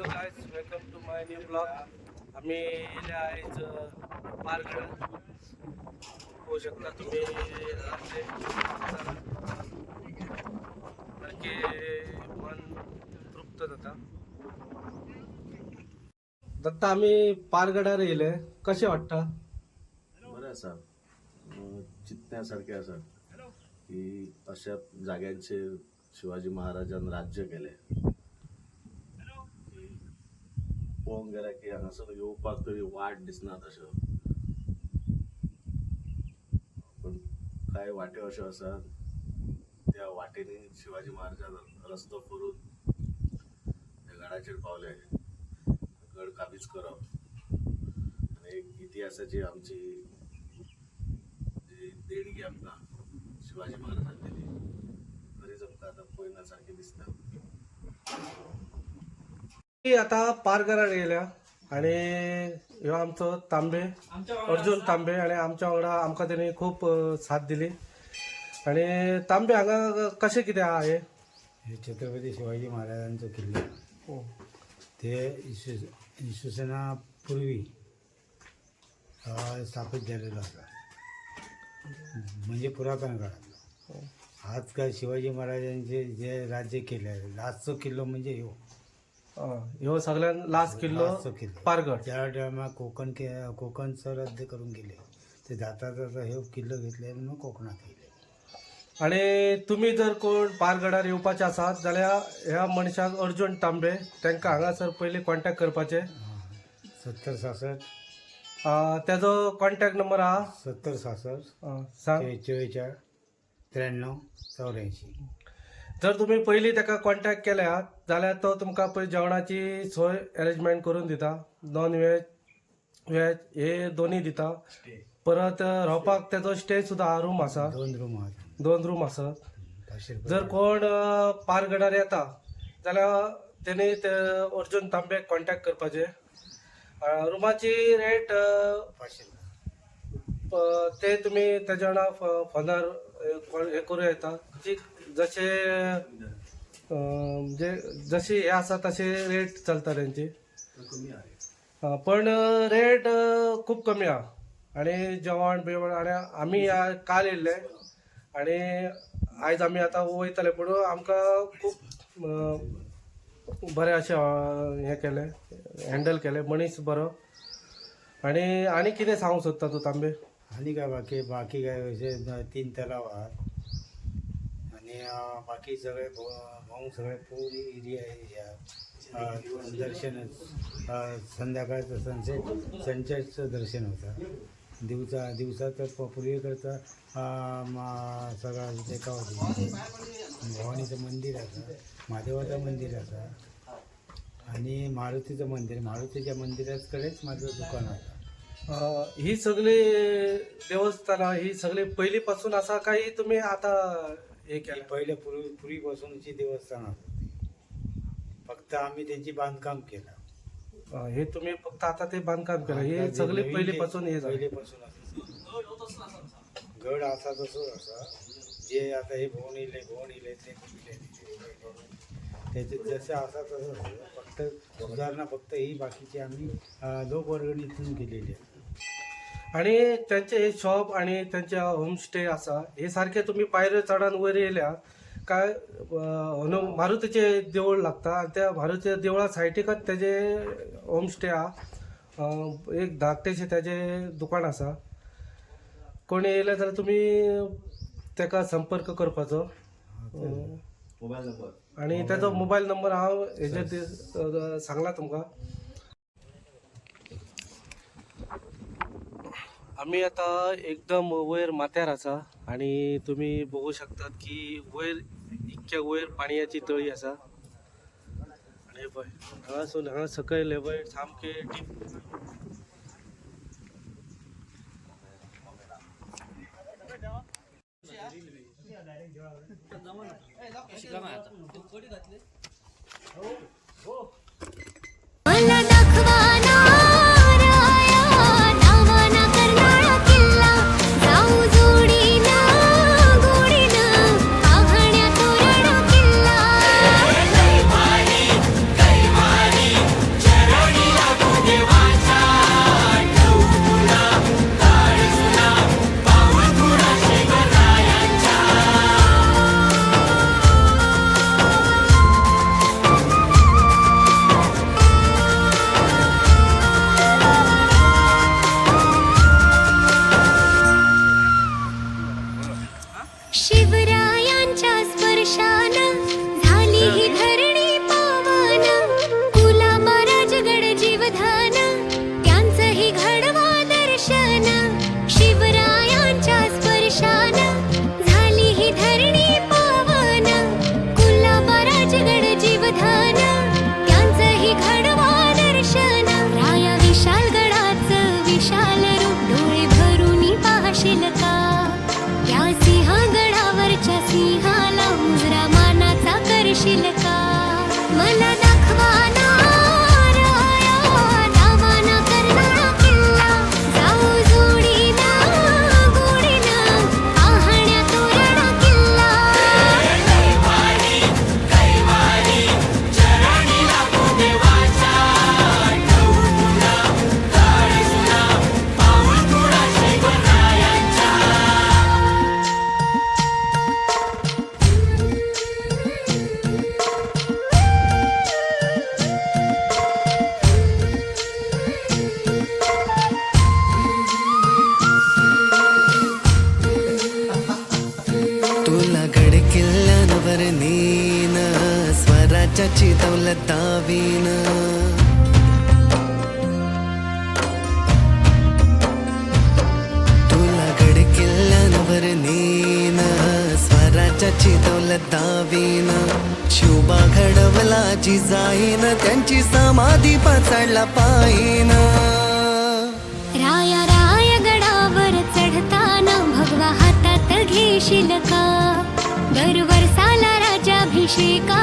Hello guys, welcome to my new blog. आम्ही आज park होऊ शकता तुम्ही मन तृप्त जाता. दत्ता आम्ही पारगडार येले कसे वाटता? बरं आसा चिंतण्यासारखे आसा की अशा जाग्यांचे शिवाजी महाराजान राज्य केले. पळोवंक गेल्यार की हांगासर येवपाक तरी वाट दिसना तश्यो, पण कांय वाट्यो अश्यो आसात त्या वाटेनी शिवाजी महाराजान रस्तो करून त्या गडाचेर पावले. गड काबीज करप आनी एक इतिहासाची आमची जी देणगी आमकां शिवाजी महाराजान दिली, खरीच आमकां आतां पळयना सारखी दिसता. आता पारगडार गेल्या आणि ह्यो आमचो तांबे अर्जुन तांबे आणि आमच्या वांगडा आमकां तेणी खूप साथ दिली. आणि तांबे हांगा कशें कितें आहा हे छत्रपती शिवाजी महाराजांचो किल्लो. ते इसवी पूर्वी स्थापित झालेलो आसा, म्हणजे पुरातन काळातलो. आज काय शिवाजी महाराजांचे जे राज्य केले लास्टचो किल्लो म्हणजे ह्यो सगळ्यात लास्ट किल्लो पारगड. त्या टायमार कोकणचं राज्य करून गेले. ते जाता जाता हे किल्लो घेतले आणि मग कोकणात गेले. आणि तुम्ही जर कोण पारगडार येवपाचे आसात जाल्यार ह्या मनशाक अर्जुन तांबे तांकां हांगासर पयलीं कॉन्टॅक्ट करपाचे. 7066 तेजो कॉन्टॅक्ट नंबर आहा 7066 सांग. 44 93 84. जर तुम्ही पयलीं ताका कॉन्टॅक्ट केल्यात जाल्यार तो तुमकां पळय जेवणाची सोय अरेंजमेंट करून दिता. नॉन व्हेज व्हेज हे दोन्ही दिता. परत रावपाक तेजो स्टे सुद्दां आहा, रूम आसा, 2 रूम आसात. जर कोण पारगडार येता जाल्यार तेणी ते अर्जुन तांबेक कॉन्टॅक्ट करपाचे. रुमाची रेट ते तुमी तेज्या वांगडा फोनार हे करूं येता. जशे म्हणजे जशी हे आसा तशी रेट चलता तेंची, पण रेट खूप कमी आहा. आणि जेवण बिवण आणि आमी काल येयल्ले आणि आयज आमी आतां वयतले, पूण आमकां खूब बरें अशें हें केलें, हँडल केलें, मनीस बरो. आनी कितें सांगूंक सोदता तूं तांबे? आणि काय बाकी काय असे 3 तलाव आहात आणि बाकी सगळे भाऊ सगळे पूर्ण एरिया दर्शन संध्याकाळचं सनसेटचं दर्शन होतं. दिवसा तर पूर्वी करता सगळं देखावते. भवानीचं मंदिर आसा, महादेवाचं मंदिर आसा आणि मारुतीचं मंदिर. मारुतीच्या मंदिराकडेच माझं दुकान आसा. ही सगळी देवस्थानां ही सगळी पहिलीपासून आसा काय तुम्ही आता हे केलं? पहिले पूर्वीपासूनची देवस्थान होती, फक्त आम्ही त्यांची बांधकाम केलं. हे तुम्ही फक्त आता ते बांधकाम केलं, हे सगळे पहिलीपासून हे झालं. पहिलेपासून गड असा तसंच असा. जे आता हे भवन येले ते त्याचे जसं असा तसं झालं. फक्त सुधारणा फक्त ही बाकीची आम्ही लोकवर्गणीतून केलेली आहे. आणि त्यांचे हे शॉप आणि त्यांचे होमस्टे असा हे सारखे तुम्ही पायऱ्यो चढान वयर येयल्या काय मारुतीचे देवूळ लागता आणि त्या मारुतीच्या देवळा सायडीकच त्याचे होमस्टे आहा. एक धाकटेशें त्याचे दुकान आसा. कोणी येयले जाल्यार तुम्ही ताका संपर्क करपाचो. मोबाईल नंबर आणि त्याचा मोबाईल नंबर हांव हेजेर सांगला तुमकां. आम्ही आता एकदम वयर माथ्यार आसा आणि तुम्ही बघू शकतात की वयर इतक्या वयर पाणयाची तळी आसा. आणि पळय हांगासून हांगा सकयल लेवल सामके डीप. मला दाखवाना राया नावाना करणारा किल्ला जाऊ जोडीना गोडीना पाहण्या तोरणा किल्ला. मला दाखवाना राया नावाना करणारा किल्ला जाऊ जोडीना गोडीना पाहण्या तोरणा किल्ला तुला गड किल्ल्यांवर नेन स्वराच्या चितवलं दावीन तुला गड किल्ल्यांवर नेन स्वराच्या चितवलं दावीन शुभा घडवला जी जाईन त्यांची समाधी पचडला पायीन राया राया गडावर चढताना भगवा हातात घेशील का दरवर्षाला राजाभिषेका